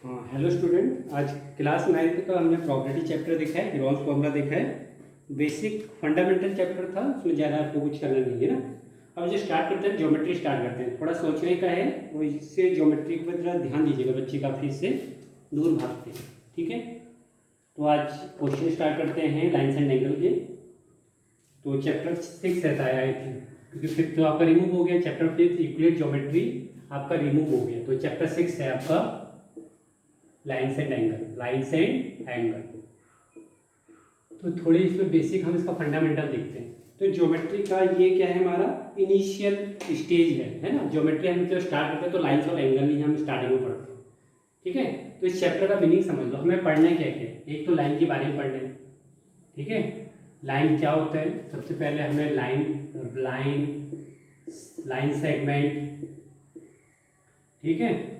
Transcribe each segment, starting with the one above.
हाँ, hello student. आज class 9th का हमने प्रॉपर्टी चैप्टर देखा है, ग्रॉस फॉर्मूला देखा है। बेसिक फंडामेंटल चैप्टर था, उसमें ज़्यादा आपको कुछ करना नहीं है ना। अब जो स्टार्ट करते हैं, ज्योमेट्री स्टार्ट करते हैं। थोड़ा सोचने का है, वो इससे ज्योमेट्री पर थोड़ा ध्यान दीजिएगा, बच्चे काफ़ी इससे दूर भागते हैं। ठीक है, तो आज क्वेश्चन स्टार्ट करते हैं लाइन्स एंड एंगल के। तो चैप्टर 6 रहता है आई थिंक, क्योंकि फिफ्थ तो आपका रिमूव हो गया। चैप्टर 5 यूक्लिड ज्योमेट्री आपका रिमूव हो गया, तो चैप्टर 6 है आपका lines and angle. Lines and angle तो थोड़ी इसमें बेसिक हम इसका फंडामेंटल देखते हैं। तो ज्योमेट्री का ये क्या है, हमारा इनिशियल स्टेज है ना। ज्योमेट्री हम जब स्टार्ट करते हैं तो लाइन्स और एंगल ही हम स्टार्टिंग में पढ़ते हैं। ठीक है, तो इस चैप्टर का मीनिंग समझ लो। हमें पढ़ना क्या क्या, एक तो लाइन के बारे में पढ़ना है। ठीक है, लाइन क्या होता है, सबसे पहले हमें लाइन लाइन लाइन सेगमेंट, ठीक है,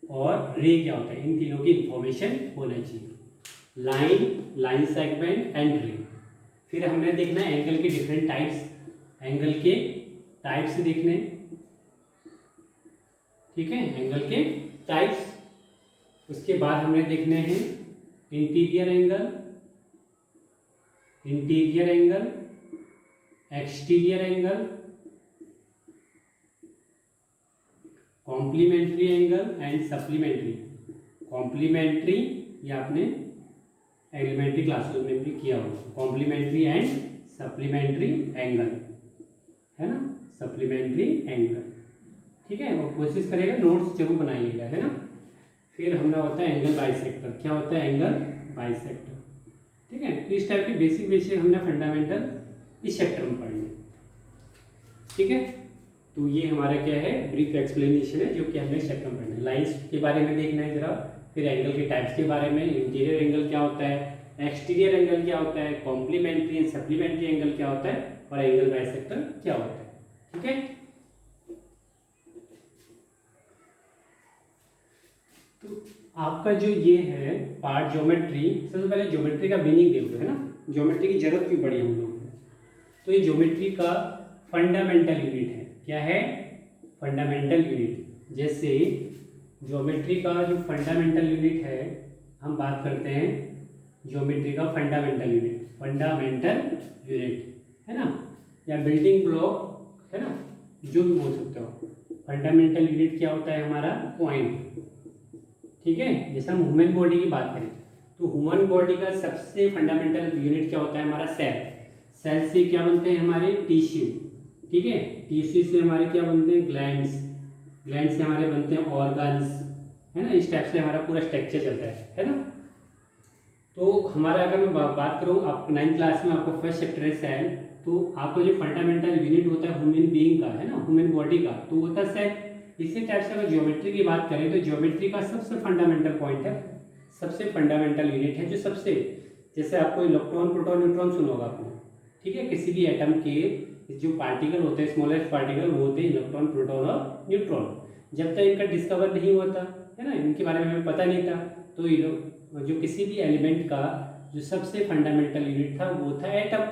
और रे क्या होता है, इन तीनों की इंफॉर्मेशन होना चाहिए। लाइन, लाइन सेगमेंट एंड रे। फिर हमने देखना है एंगल के डिफरेंट टाइप्स, एंगल के टाइप्स देखने। ठीक है, एंगल के टाइप्स। उसके बाद हमने देखने हैं interior angle, interior angle, exterior angle, complementary angle and supplementary. Complementary ये आपने एलिमेंट्री क्लासेस में भी किया होगा, कॉम्प्लीमेंट्री एंड सप्लीमेंट्री एंगल, है ना, सप्लीमेंट्री एंगल। ठीक है, और कोशिश करेगा नोट्स जरूर बनाइएगा, है ना। फिर हमारा होता है एंगल बाइसेक्टर। क्या होता है एंगल बाइसेक्टर? ठीक है, तो इस टाइप की बेसिक बेसिक हमने फंडामेंटल इस चैप्टर में पढ़ने। ठीक है, तो ये हमारा क्या है, ब्रीफ एक्सप्लेनेशन है जो कि हमने चैप्टर में पढ़ना है। लाइन्स के बारे में देखना है जरा, फिर एंगल के टाइप्स के बारे में, इंटीरियर एंगल क्या होता है, एक्सटीरियर एंगल क्या होता है, कॉम्प्लीमेंट्री एंड सप्लीमेंट्री एंगल क्या होता है, और एंगल बाइसेक्टर क्या होता है। ठीक है, तो आपका जो ये है पार्ट ज्योमेट्री, सबसे पहले ज्योमेट्री का मीनिंग देखो, है ना, ज्योमेट्री की जरूरत क्यों पड़ी हम लोग को। तो ये ज्योमेट्री का फंडामेंटल यूनिट है। क्या है, फंडामेंटल यूनिट। जैसे ज्योमेट्री का जो फंडामेंटल यूनिट है, हम बात करते हैं ज्योमेट्री का फंडामेंटल यूनिट, फंडामेंटल यूनिट, है ना, या बिल्डिंग ब्लॉक, है ना, जो भी बोल सकते हो। फंडामेंटल यूनिट क्या होता है हमारा, पॉइंट। ठीक है, जैसे हम ह्यूमन बॉडी की बात करें तो ह्यूमन बॉडी का सबसे फंडामेंटल यूनिट क्या होता है हमारा, सेल। सेल से क्या बनते हैं हमारे, टिश्यू। ठीक है, टिश्यू से हमारे क्या बनते हैं, ग्लैंड्स। ग्लैंड से हमारे बनते हैं ऑर्गन्स, है ना। इस टाइप से हमारा पूरा स्ट्रक्चर चलता है ना। तो हमारा अगर मैं बात करूँ, आप 9th क्लास में आपको फर्स्ट चैप्टर है सेल, तो आपका जो फंडामेंटल यूनिट होता है ह्यूमन बीइंग का, है ना, ह्यूमन बॉडी का, तो होता है सेल। इसी टाइप से अगर ज्योमेट्री की बात करें तो ज्योमेट्री का सबसे फंडामेंटल पॉइंट है, सबसे फंडामेंटल यूनिट है जो सबसे, जैसे आपको इलेक्ट्रॉन प्रोटॉन न्यूट्रॉन सुना होगा आपने। ठीक है, किसी भी एटम के जो पार्टिकल होते हैं, स्मॉलेस्ट पार्टिकल, वो होते हैं इलेक्ट्रॉन प्रोटॉन और न्यूट्रॉन। जब तक इनका डिस्कवर नहीं होता, है ना, इनके बारे में हमें पता नहीं था, तो जो किसी भी एलिमेंट का जो सबसे फंडामेंटल यूनिट था वो था एटम।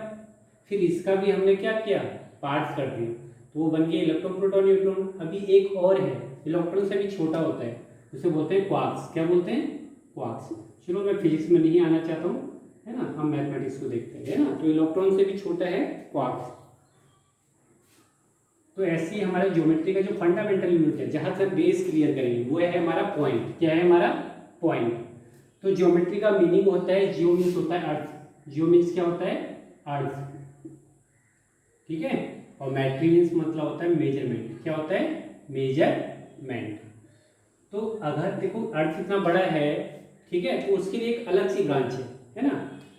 फिर इसका भी हमने क्या किया, पार्ट्स कर दिए, तो वो बन गया इलेक्ट्रॉन प्रोटॉन न्यूट्रॉन। अभी एक और है, इलेक्ट्रॉन से भी छोटा होता है, उसे बोलते हैं क्वार्क्स। क्या बोलते हैं, क्वार्क्स। चलो, मैं फिजिक्स में नहीं आना चाहता हूँ, है ना, हम मैथमेटिक्स को देखते हैं, है ना। तो इलेक्ट्रॉन से भी छोटा है क्वार्क्स। तो ऐसे ही हमारा ज्योमेट्री का जो फंडामेंटल यूनिट है, जहां से बेस क्लियर करेंगे, वो है हमारा पॉइंट। क्या है हमारा, पॉइंट। तो ज्योमेट्री का मीनिंग होता है, जियो मीन्स होता है अर्थ। जियो मीन्स क्या होता है, अर्थ। ठीक है, और मैट्री मीन्स मतलब होता है मेजरमेंट। क्या होता है, मेजरमेंट। तो अगर देखो अर्थ इतना बड़ा है, ठीक है, तो उसके लिए एक अलग सी ब्रांच है ना।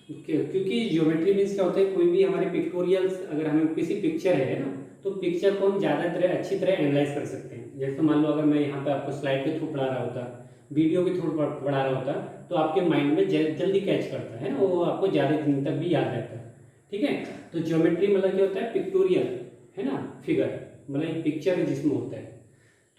क्योंकि ज्योमेट्री मीन्स क्या होता है, कोई भी हमारे पिक्टोरियल्स, अगर हमें किसी पिक्चर है ना, तो पिक्चर को हम ज़्यादा तरह अच्छी तरह एनालाइज कर सकते हैं। जैसे मान लो अगर मैं यहाँ पे आपको स्लाइड के थ्रू पढ़ा रहा होता, वीडियो के थ्रू पढ़ा रहा होता, तो आपके माइंड में जल्दी कैच करता है ना, वो आपको ज़्यादा दिन तक भी याद रहता है। ठीक है, तो ज्योमेट्री मतलब क्या होता है, पिक्टोरियल, है ना, फिगर, मतलब एक पिक्चर जिसमें होता है।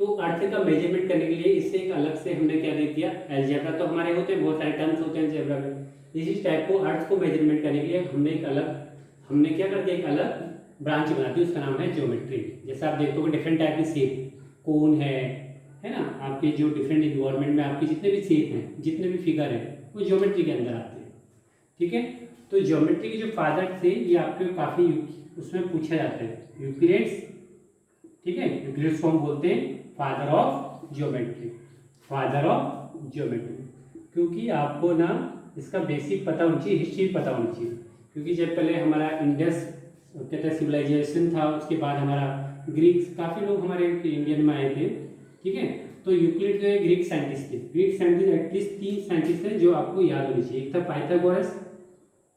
तो अर्थ का मेजरमेंट करने के लिए इससे एक अलग से हमने क्या दे दिया, अलजेब्रा। तो हमारे होते हैं बहुत सारे टर्म्स होते हैं अलजेब्रा में, इसी टाइप को अर्थ को मेजरमेंट करने के लिए हमने क्या कर दिया, एक अलग ब्रांच बना दी, उसका नाम है ज्योमेट्री। जैसे आप देखते हो डिफरेंट टाइप की शेप, कोन है, है ना, आपके जो डिफरेंट इन्वायरमेंट में आपके जितने भी शेप हैं, जितने भी फिगर हैं, वो ज्योमेट्री के अंदर आते हैं। ठीक है, तो ज्योमेट्री के जो फादर थे ये आपके काफ़ी उसमें पूछा जाता है, यूक्लिड्स। ठीक है, यूक्लिड्स को हम बोलते हैं father of geometry, father of geometry, क्योंकि आपको ना इसका बेसिक पता होनी चाहिए, हिस्ट्री पता होनी चाहिए। क्योंकि जब पहले हमारा इंडस कहते हैं सिविलाइजेशन था, उसके बाद हमारा ग्रीक्स, काफ़ी लोग हमारे इंडियन में आए थे। ठीक है, तो यूक्लिड जो ग्रीक साइंटिस्ट थे, ग्रीक साइंटिस्ट एटलीस्ट 3 साइंटिस्ट थे जो आपको याद होनी चाहिए। एक था पाइथागोरस,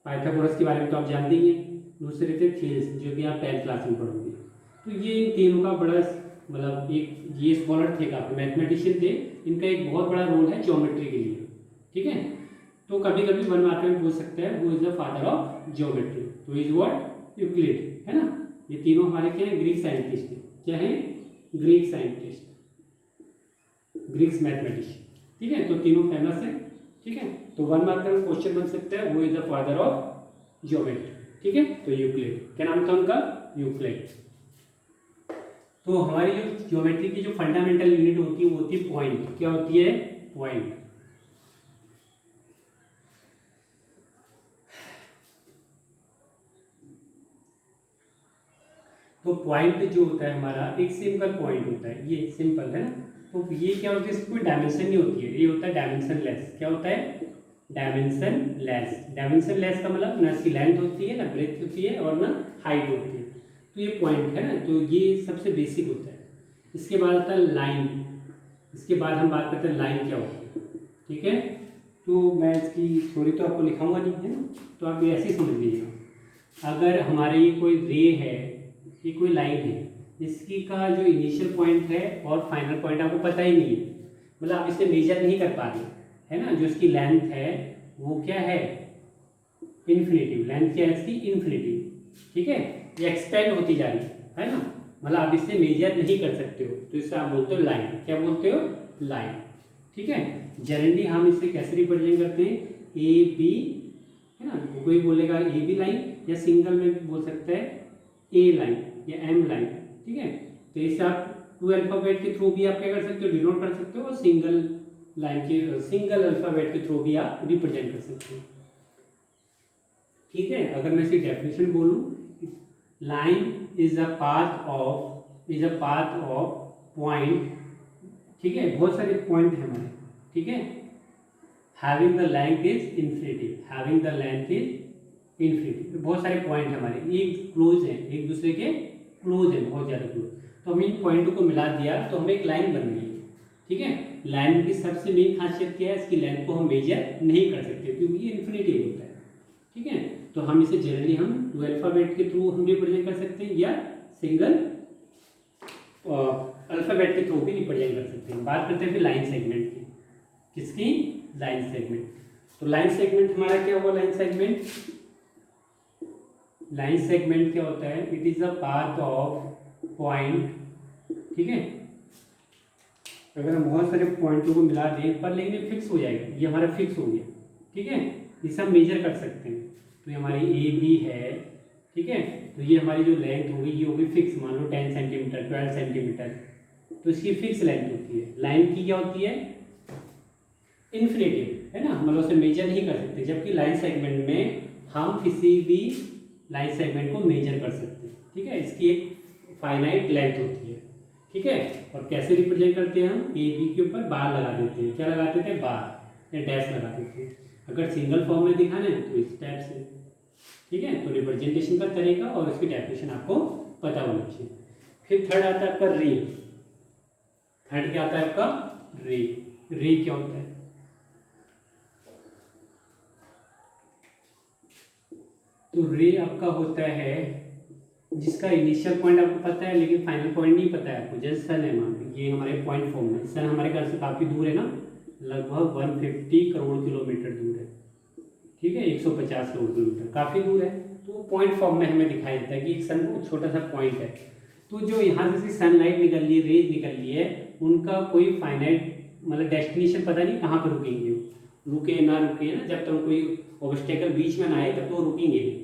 पाइथागोरस के बारे में तो आप जानते ही हैं। दूसरे थे थेल्स, जो कि आप 10th क्लास में पढ़ोगे। तो ये इन तीनों का बड़ा मतलब एक ये स्कॉलर थे, काफी मैथमेटिशियन थे, इनका एक बहुत बड़ा रोल है ज्योमेट्री के लिए। ठीक है, तो कभी कभी 1 मार्क में पूछ सकते हैं, वो is the father of geometry, तो इज व्हाट, यूक्लिड, है ना। ये तीनों हमारे क्या है, ग्रीक साइंटिस्ट हैं। क्या है, ग्रीक साइंटिस्ट, ग्रीक्स मैथमेटिशियन। ठीक है, तो तीनों फेमस है। ठीक है, तो 1 मार्क में क्वेश्चन बन सकता है, वो is the father of geometry. ठीक है, तो यूक्लिड, क्या नाम था उनका, यूक्लिड। तो हमारी जो ज्योमेट्री की जो फंडामेंटल यूनिट होती है वो होती है पॉइंट। क्या होती है, पॉइंट। तो पॉइंट जो होता है हमारा एक सिंपल पॉइंट होता है, ये सिंपल है ना। तो ये क्या होता है, इसकी कोई डायमेंशन नहीं होती है, ये होता है डायमेंशन लेस। क्या होता है, डायमेंशन लेस। डायमेंशन लेस का मतलब ना इसकी लेंथ होती है, ना ब्रेथ होती है, और ना हाइट होती है। तो ये पॉइंट है ना, तो ये सबसे बेसिक होता है। इसके बाद आता है लाइन, इसके बाद हम बात करते हैं लाइन क्या होती है। ठीक है, तो मैं इसकी थ्योरी तो आपको लिखाऊंगा नहीं, है ना, तो आप ये ऐसे ही समझ लीजिएगा। अगर हमारे ये कोई रे है, ये कोई लाइन है, इसकी का जो इनिशियल पॉइंट है और फाइनल पॉइंट आपको पता ही नहीं है, मतलब आप इसे मेजर नहीं कर पा रहे, है ना। जो इसकी लेंथ है वो क्या है, इन्फिनिटिव, लेंथ क्या है इसकी, इन्फिनिटिव। ठीक है, ये एक्सपेंड होती जा रही है ना, मतलब आप इससे मेजर नहीं कर सकते हो, तो इससे आप बोलते हो लाइन। क्या बोलते हो, लाइन। ठीक है, जनरली हम इसे कैसे रिप्रेजेंट करते हैं, ए बी, है ना, कोई बोलेगा ए बी लाइन, या सिंगल में बोल सकता है ए लाइन या एम लाइन। ठीक है, तो इससे आप 2 अल्फाबेट के थ्रू भी आप क्या कर सकते हो, डिनोट कर सकते हो, और सिंगल लाइन के, सिंगल अल्फाबेट के थ्रू भी आप रिप्रेजेंट कर सकते हो। ठीक है, अगर मैं इसकी डेफिनेशन बोलूं, line is a path of point. ठीक है, बहुत सारे पॉइंट है हमारे। ठीक है, having the length is infinity, having the length is infinity. बहुत सारे पॉइंट हमारे, ये क्लोज है, एक दूसरे के क्लोज है, बहुत ज़्यादा क्लोज। तो हम इन पॉइंटों को मिला दिया तो हमें एक लाइन बन गई। ठीक है, लाइन की सबसे मेन खासियत क्या है, इसकी लेंथ को हम मेजर नहीं कर सकते क्योंकि ये इन्फिनिटी होता है। ठीक है, तो हम इसे जनरली हम 2 अल्फाबेट के थ्रू हम रिप्रेजेंट कर सकते हैं, या सिंगल अल्फाबेट के थ्रू भी रिप्रेजेंट कर सकते हैं। बात करते हैं फिर लाइन सेगमेंट की, किसकी, लाइन सेगमेंट। तो लाइन सेगमेंट हमारा क्या हुआ, लाइन सेगमेंट, लाइन सेगमेंट क्या होता है, it is a path of point. ठीक है, अगर हम बहुत सारे पॉइंटों को मिला दें पर, लेकिन ये फिक्स हो जाएगा, ये हमारा फिक्स हो गया। ठीक है, इसे हम मेजर कर सकते हैं। तो ये हमारी ए बी है। ठीक है, तो ये हमारी जो लेंथ होगी ये होगी फिक्स, मान लो 10 सेंटीमीटर, 12 सेंटीमीटर, तो इसकी फिक्स लेंथ होती है। लाइन की क्या होती है, इन्फिनिटिव, है ना, मतलब उसे मेजर नहीं कर सकते। जबकि लाइन सेगमेंट में हम किसी भी लाइन सेगमेंट को मेजर कर सकते हैं। ठीक है, इसकी एक फाइनाइट लेंथ होती है। ठीक है, और कैसे रिप्रेजेंट करते हैं हम, ए बी के ऊपर बार लगा देते हैं। क्या लगाते थे, बार या डैश लगा देते हैं। अगर सिंगल फॉर्म में दिखाना है तो इस टाइप से। ठीक है, तो रिप्रेजेंटेशन का तरीका और इसकी डेफिनेशन आपको पता होना चाहिए। फिर थर्ड आता है आपका रे। थर्ड क्या आता है आपका, रे। रे क्या होता है, तो रे आपका होता है जिसका इनिशियल पॉइंट आपको पता है लेकिन फाइनल पॉइंट नहीं पता है आपको। जैसे सन है, मान लो ये हमारे पॉइंट फॉर्म में, सन हमारे घर से काफ़ी दूर है ना, लगभग 150 करोड़ किलोमीटर दूर है। ठीक है, 150 करोड़ किलोमीटर, काफ़ी दूर है। तो वो पॉइंट फॉर्म में हमें दिखाई देता है कि एक सन को छोटा सा पॉइंट है। तो जो यहाँ से सनलाइट निकल रही है, रेज निकल रही है, उनका कोई फाइनाइट मतलब डेस्टिनेशन पता नहीं कहाँ पर रुकेंगे, रुके ना रुके ना, जब तक कोई ऑब्स्टेकल बीच में ना आए तब तो वो रुकेंगे नहीं।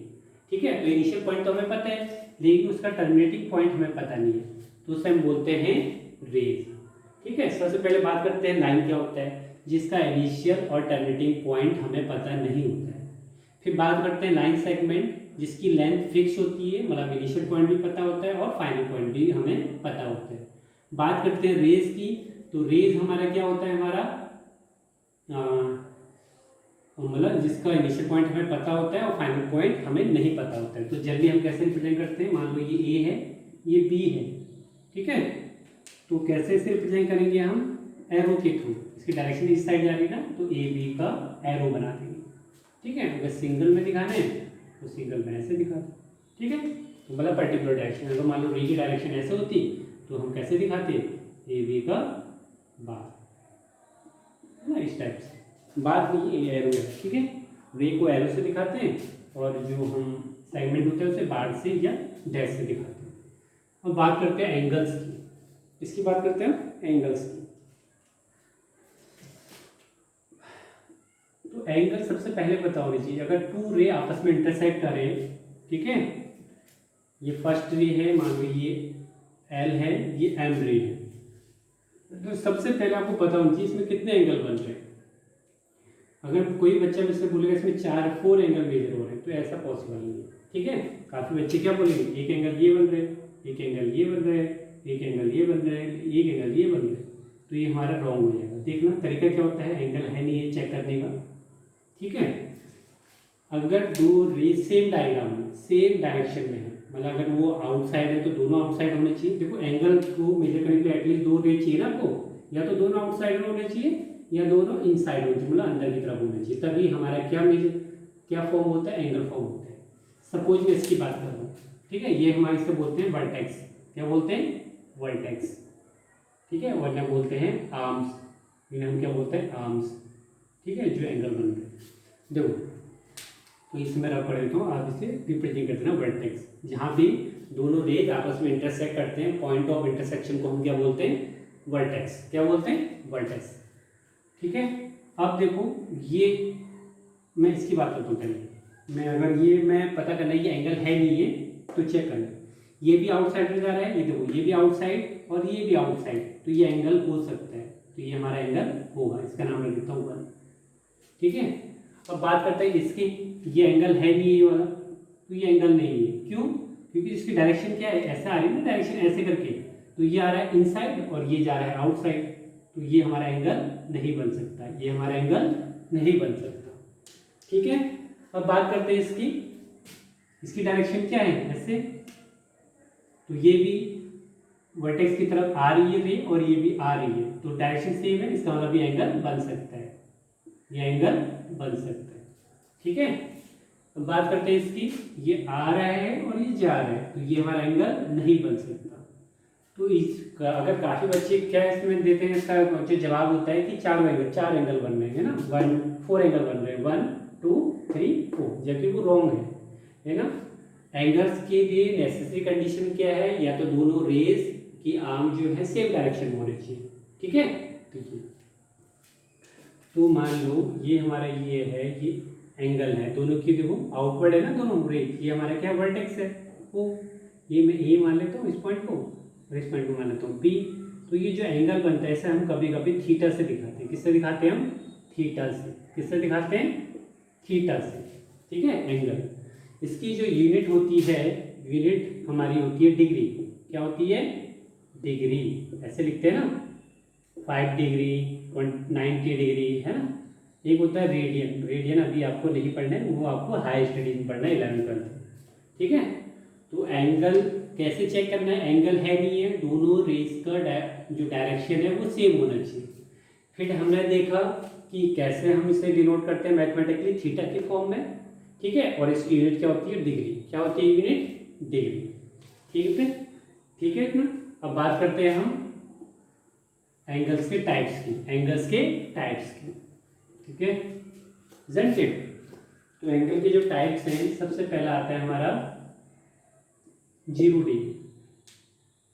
ठीक है, तो इनिशियल पॉइंट तो हमें पता है लेकिन उसका टर्मिनेटिंग पॉइंट हमें पता नहीं है, तो उसे हम बोलते हैं रेज। ठीक है। सबसे पहले बात करते हैं लाइन क्या होता है, जिसका इनिशियल और टर्मिनेटिंग पॉइंट हमें पता नहीं होता है। फिर बात करते हैं लाइन सेगमेंट, जिसकी लेंथ फिक्स होती है, मतलब इनिशियल पॉइंट भी पता होता है और फाइनल पॉइंट भी हमें पता होता है। बात करते हैं रेज की, तो रेज हमारा क्या होता है, हमारा मतलब जिसका इनिशियल पॉइंट हमें पता होता है और फाइनल पॉइंट हमें नहीं पता होता है। तो जल्दी हम कैसे रिप्रेजेंट करते हैं, मान लो ये ए है, ये बी है, ठीक है। तो कैसे इसे रिप्रेजेंट करेंगे हम, एरो के थ्रू। इसकी डायरेक्शन इस साइड जा रही है ना, तो ए बी का एरो बना देंगे, ठीक है। अगर सिंगल में दिखाना है तो सिंगल में ऐसे दिखा दो, ठीक है। तो मतलब पर्टिकुलर डायरेक्शन, अगर मान लो रे की डायरेक्शन ऐसे होती तो हम कैसे दिखाते, ए बी का बार ना, इस टाइप से। बात नहीं ये एरो है, ठीक है। रे को एरो से दिखाते हैं और जो हम सेगमेंट होते हैं उसे बार से या डैश से दिखाते हैं। अब बात करते हैं एंगल्स की, इसकी बात करते हैं एंगल्स की। तो एंगल सबसे पहले पता होनी चाहिए। अगर टू रे आपस में इंटरसेक्ट करें, ठीक है, ये फर्स्ट रे है, मान लो ये एल है, ये एम रे है, तो सबसे पहले आपको पता होना चाहिए इसमें कितने एंगल बन रहे हैं। अगर कोई बच्चा मुझसे बोलेगा इसमें 4 एंगल मेजर हो रहे हैं, तो ऐसा पॉसिबल नहीं है, ठीक है। काफी बच्चे क्या बोलेंगे, एक एंगल ये बन रहे हैं, एक एंगल ये बन रहे हैं, एक एंगल ये बन रहे हैं, एक एंगल ये बन रहे हैं, तो ये हमारा रॉन्ग हो जाएगा। देखना तरीका क्या होता है, एंगल है नहीं है चेक करने का, ठीक है। अगर दो रे सेम डायग्राम में सेम डायरेक्शन में है, मतलब अगर वो आउटसाइड है तो दोनों आउटसाइड होने चाहिए। देखो एंगल को मेजर करने के लिए एटलीस्ट 2 रे चाहिए ना आपको, या तो दोनों आउटसाइड होने चाहिए या दोनों इनसाइड होने चाहिए, मतलब अंदर की तरफ होने चाहिए, तभी हमारा क्या मेजर क्या फॉर्म होता है, एंगल फॉर्म होता है। सपोज मैं इसकी बात कर रहा हूँ, ठीक है, ये हमारे से बोलते हैं वर्टेक्स, क्या बोलते हैं, वर्टेक्स, ठीक है। वरना बोलते हैं आर्म्स, इन्हें हम क्या बोलते हैं, आर्म्स, ठीक है, जो एंगल बन रहे हैं। देखो तो इसमें रख पड़े तो आप इसे रिप्रेजेंट करते हैं वर्टेक्स, जहाँ भी दोनों रेज आपस में इंटरसेक्ट करते हैं, पॉइंट ऑफ इंटरसेक्शन को हम क्या बोलते हैं, वर्टेक्स, क्या बोलते हैं, वर्टेक्स, ठीक है। अब देखो ये मैं इसकी बात करता हूँ पहले, मैं अगर ये मैं पता करना है ये एंगल है नहीं है तो चेक करना, ये भी आउटसाइड में जा रहा है, ये देखो ये भी आउटसाइड और ये भी आउटसाइड, तो ये एंगल हो सकता है, तो ये हमारा एंगल होगा, इसका नाम रख देता हूँ, ठीक है। अब बात करते हैं इसकी, ये एंगल है नहीं ये वाला, तो ये एंगल नहीं है, क्यों, क्योंकि इसकी डायरेक्शन क्या है, ऐसा आ रही है ना डायरेक्शन ऐसे करके, तो ये आ रहा है इनसाइड और ये जा रहा है आउटसाइड, तो ये हमारा एंगल नहीं बन सकता, ये हमारा एंगल नहीं बन सकता, ठीक है। अब बात करते हैं इसकी, इसकी डायरेक्शन क्या है, ऐसे, तो ये भी वर्टेक्स की तरफ आ रही है रे और ये भी आ रही है, तो डायरेक्शन सेम है, इसका मतलब ये एंगल बन सकता है, ये एंगल बन सकता है, ठीक है। अब बात करते हैं इसकी, ये आ रहा है और ये जा रहा है, तो ये हमारा एंगल नहीं बन सकता। तो इसका अगर काफ़ी बच्चे क्या इसमें देते हैं, इसका जो जवाब होता है कि 4 एंगल बन रहे हैं ना, 4 एंगल बन रहे हैं, 1 2 3 4, जबकि वो रॉन्ग है ना। एंगल्स के लिए नेसेसरी कंडीशन क्या है, या तो दोनों रेज की आर्म जो है सेम डायरेक्शन में होने चाहिए, ठीक है। तो मान लो ये हमारा ये है, ये एंगल है, दोनों की देखो आउटवर्ड है ना दोनों रे, ये हमारा क्या वर्टेक्स है, वो ये मैं ए मान लेता हूँ इस पॉइंट को, और इस पॉइंट को मान लेता हूँ बी। तो ये जो एंगल बनता है इसे हम कभी कभी थीटा से दिखाते हैं, किससे दिखाते हैं हम, थीटा से, किससे दिखाते हैं, थीटा से, ठीक है, एंगल। इसकी जो यूनिट होती है, यूनिट हमारी होती है डिग्री, क्या होती है, डिग्री, ऐसे लिखते हैं ना, 5 डिग्री 90 डिग्री है ना। एक होता है रेडियन, रेडियन अभी आपको नहीं पढ़ना है, वो आपको हाई स्टडीज में पढ़ना है 11th 12th, ठीक है। तो एंगल कैसे चेक करना है, एंगल है नहीं है, दोनों रेज का जो डायरेक्शन है वो सेम होना चाहिए। फिर हमने देखा कि कैसे हम इसे डिनोट करते हैं मैथमेटिकली, थीटा के फॉर्म में, ठीक है। और इसकी यूनिट क्या होती है, डिग्री, क्या होती है यूनिट, डिग्री, ठीक है, ठीक है इतना। अब बात करते हैं हम एंगल्स के टाइप्स की, एंगल्स के टाइप्स की, ठीक है, isn't it? तो एंगल के जो टाइप्स हैं, सबसे पहला आता है हमारा 0 डिग्री,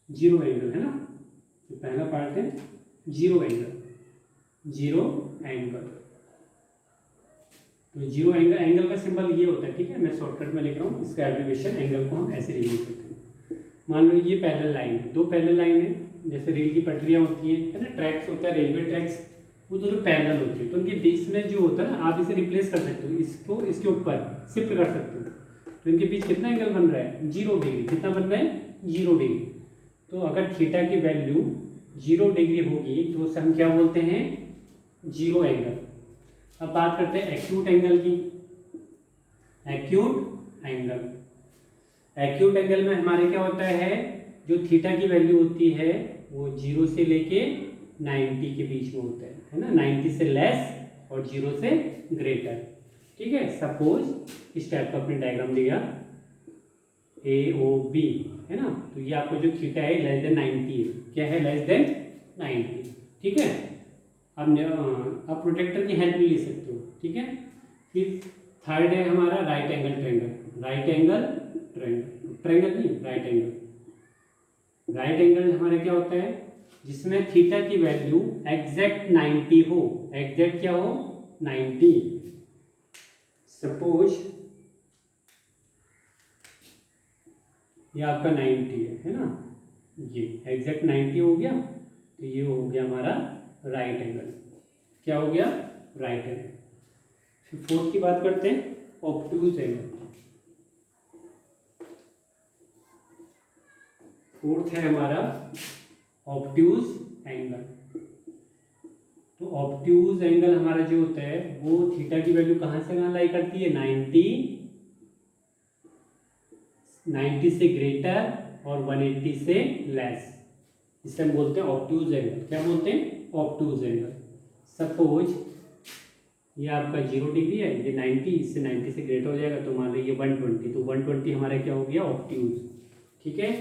जीरो एंगल है ना, तो पहला पार्ट है जीरो एंगल, जीरो एंगल। तो जीरो एंगल, एंगल का सिंबल ये होता है, ठीक है, मैं शॉर्टकट में लिख रहा हूँ, इसका एब्रिविएशन, एंगल को हम ऐसे रिमूव करते हैं। मान लो ये पैरेलल लाइन है, 2 पैरेलल लाइन है, जैसे रेल की पटरियाँ होती हैं, है ना, ट्रैक्स होता है, रेलवे ट्रैक्स, वो दोनों पैरेलल होती है, तो उनके बीच में जो होता है ना, आप इसे रिप्लेस कर सकते हो, इसको इसके ऊपर शिफ्ट कर सकते हो, तो इनके बीच कितना एंगल बन रहा है? 0 डिग्री। कितना बन रहा है? 0 डिग्री। तो अगर थीटा की वैल्यू 0 डिग्री होगी तो उसे हम क्या बोलते हैं? Zero angle. अब बात करते हैं एक्यूट एंगल की। एक्यूट एंगल, एक्यूट एंगल में हमारे क्या होता है, जो थीटा की वैल्यू होती है वो 0 से लेके 90 के बीच में होता है ना, 90 से लेस और 0 से ग्रेटर। ठीक है, सपोज इस टाइप का अपने डायग्राम लिया ए ओ बी, है ना, तो ये आपको जो थीटा है लेस देन 90 है। क्या है? Less than 90। ठीक है, अब आप प्रोटेक्टर की हेल्प भी ले सकते हो। ठीक है, फिर थर्ड है हमारा right angle triangle. Right angle triangle, triangle नहीं, राइट एंगल। राइट एंगल हमारा क्या होता है? जिसमें थीटा की वैल्यू एग्जैक्ट 90 हो। एग्जैक्ट क्या हो? 90। सपोज ये आपका 90 है ना, ये एग्जैक्ट 90 हो गया, तो ये हो गया हमारा राइट एंगल। क्या हो गया? Right angle. फिर फोर्थ की बात करते हैं, ऑब्टूज एंगल। फोर्थ है हमारा ऑब्ट्यूज एंगल। तो ऑब्ट्यूज एंगल हमारा जो होता है वो थीटा की वैल्यू कहाँ से कहाँ लाई करती है? 90 से ग्रेटर और 180 से लेस। इसे हम बोलते हैं ऑब्ट्यूज एंगल। क्या बोलते हैं? Obtuse angle. सपोज ये आपका 0 डिग्री है, ये 90, इससे 90 से ग्रेटर हो जाएगा, तो मान लो ये 120, तो 120 हमारा क्या हो गया? ऑब्ट्यूज। ठीक है,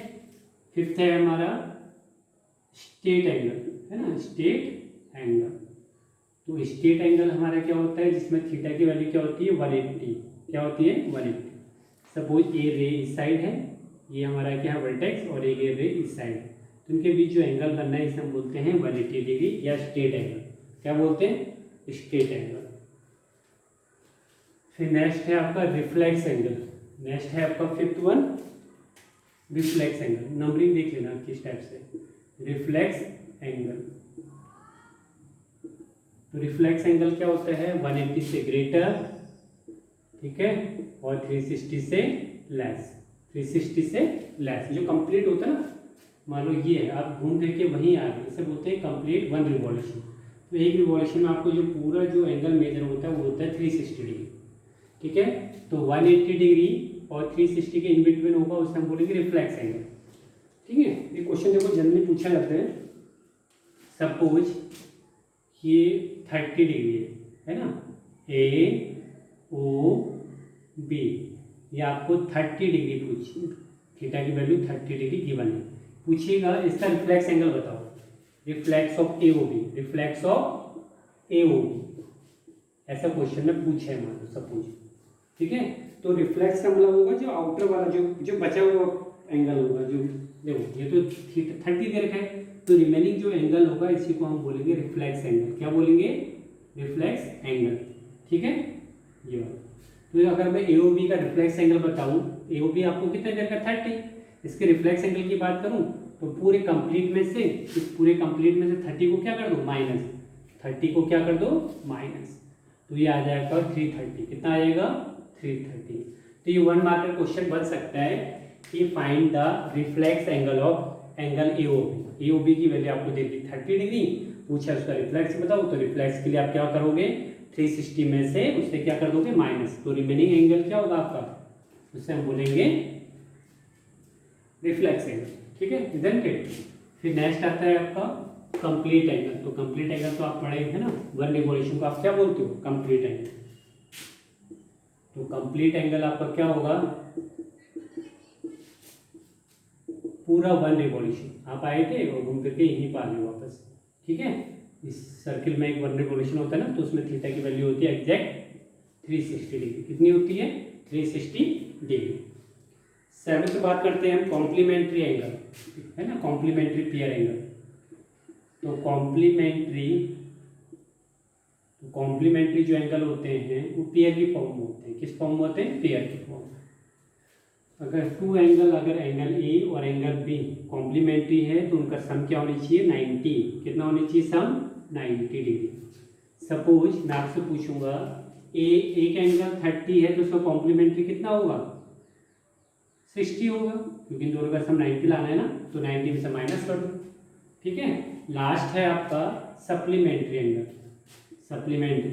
फिफ्थ है हमारा स्टेट एंगल, है ना, स्टेट एंगल। तो स्टेट एंगल हमारा क्या होता है? जिसमें थीटा की वैल्यू क्या होती है? 180। क्या होती है? 180। सपोज ए रे इस साइड है, ये हमारा क्या है? वर्टेक्स, और एक रे इस साइड, तो इनके बीच जो एंगल बनना है इसे हम बोलते हैं 180 डिग्री या स्टेट एंगल। क्या बोलते हैं? State angle. फिर नेक्स्ट है आपका रिफ्लेक्स एंगल। नेक्स्ट है आपका fifth one, reflex angle. Numbering देख लेना किस टाइप से। रिफ्लेक्स एंगल, तो रिफ्लेक्स एंगल क्या होता है? 180 से ग्रेटर, ठीक है, और 360 से लेस। 360 से लेस जो कंप्लीट होता है ना, मान लो ये है, आप घूम फिर के वहीं आ गए, इसे बोलते हैं कंप्लीट 1 रिवॉल्यूशन। तो एक रिवॉल्यूशन में आपको जो पूरा जो एंगल मेजर होता है वो होता है 360 डिग्री। ठीक है, तो 180 डिग्री और 360 के इन बिटवीन होगा, उसे हम बोलेंगे रिफ्लेक्स एंगल। ठीक है, ये क्वेश्चन देखो जनरली पूछा जाता है। सपोज ये 30 डिग्री है ना, ए ओ बी, ये आपको 30 डिग्री पूछिए, थीटा की वैल्यू 30 डिग्री गिवन है, पूछिएगा इसका रिफ्लेक्स एंगल बताओ। Reflex of A O B, reflex of A O B, ऐसा क्वेश्चन में पूछे है मान लो सपोज। ठीक है, तो रिफ्लेक्स का मतलब होगा जो आउटर वाला जो बचा हुआ एंगल होगा, जो देखो ये तो 30 दे रखा है, तो रिमेनिंग जो एंगल होगा इसी को हम बोलेंगे रिफ्लेक्स एंगल। क्या बोलेंगे? Reflex angle. ठीक है, ये बात। तो अगर मैं AOB का रिफ्लेक्स एंगल बताऊं, AOB आपको कितना दे रखा है? 30। इसके रिफ्लेक्स एंगल की बात करूं तो पूरे कंप्लीट में से, इस पूरे कंप्लीट में से 30 को क्या कर दो? माइनस। 30 को क्या कर दो? माइनस, तो ये आ जाएगा 330। कितना आ जाएगा? 330। तो ये 1 मार्क का क्वेश्चन बन सकता है कि find the reflex angle of angle AOB। AOB की वैल्यू आपको दे दी 30 डिग्री, पूछा उसका रिफ्लेक्स बताओ, तो रिफ्लेक्स के लिए आप क्या करोगे? 360 में से उससे क्या कर दोगे? माइनस, तो रिमेनिंग एंगल क्या होगा आपका? उससे हम बोलेंगे रिफ्लेक्स एंगल। ठीक है, इधर के। फिर नेक्स्ट आता है आपका कंप्लीट एंगल। तो कंप्लीट एंगल तो आप पढ़े हैं ना, 1 रिवॉल्यूशन को आप क्या बोलते हो? Complete angle. तो कंप्लीट एंगल आपका क्या होगा? पूरा 1 रिवॉल्यूशन, आप आए थे और घूम फिर के यहीं पर आ गए वापस। ठीक है, इस सर्किल में एक 1 रिवॉल्यूशन होता है ना, तो उसमें थीटा की वैल्यू होती है एग्जैक्ट 360 डिग्री। कितनी होती है? 360 डिग्री। 7th बात करते हैं हम कॉम्प्लीमेंट्री एंगल, है ना, कॉम्प्लीमेंट्री पेयर एंगल। तो कॉम्प्लीमेंट्री जो एंगल होते हैं वो पेयर की फॉर्म में होते हैं। किस फॉर्म में होते हैं? पेयर की फॉर्म। अगर टू एंगल, अगर एंगल ए और एंगल बी कॉम्प्लीमेंट्री है तो उनका सम क्या होनी चाहिए, 90। कितना होनी चाहिए सम, 90 डिग्री। सपोज मैं आपसे पूछूंगा ए एक एंगल 30 है तो उसका कॉम्प्लीमेंट्री कितना होगा, 60 होगा, क्योंकि इन दोनों का सम 90 लाना है ना, तो 90 में से माइनस कर दो। ठीक है, लास्ट है आपका सप्लीमेंट्री एंगल, सप्लीमेंट्री।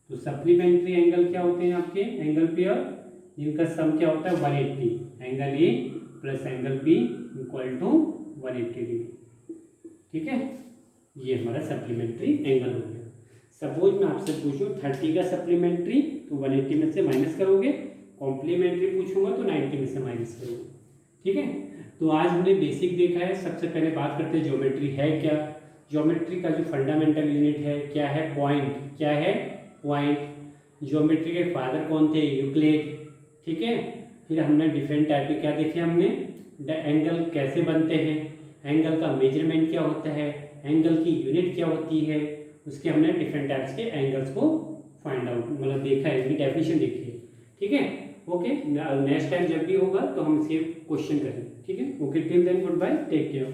तो सप्लीमेंट्री एंगल क्या होते हैं आपके, एंगल पेयर जिनका सम क्या होता है 180, angle A plus angle B equal to 180 degree. ठीक है, ये हमारा सप्लीमेंट्री एंगल हो गया। सपोज मैं आपसे पूछूं 30 का सप्लीमेंट्री तो 180 में से माइनस करोगे, कॉम्प्लीमेंट्री पूछूंगा तो 90 में से माइनस करोगे। ठीक है, तो आज हमने बेसिक देखा है। सबसे पहले बात करते हैं ज्योमेट्री है क्या। ज्योमेट्री का जो फंडामेंटल यूनिट है क्या है, पॉइंट। क्या है, पॉइंट। ज्योमेट्री के फादर कौन थे, यूक्लिड। ठीक है, फिर हमने डिफरेंट टाइप के क्या देखे, हमने एंगल कैसे बनते हैं, एंगल का मेजरमेंट क्या होता है, एंगल की यूनिट क्या होती है, उसके हमने डिफरेंट टाइप्स के एंगल्स को फाइंड आउट मतलब देखा है, इसकी डेफिनेशन देखी है। ठीक है, ओके, नेक्स्ट टाइम जब भी होगा तो हम इसके क्वेश्चन करें। ठीक है, okay, till then goodbye, take care.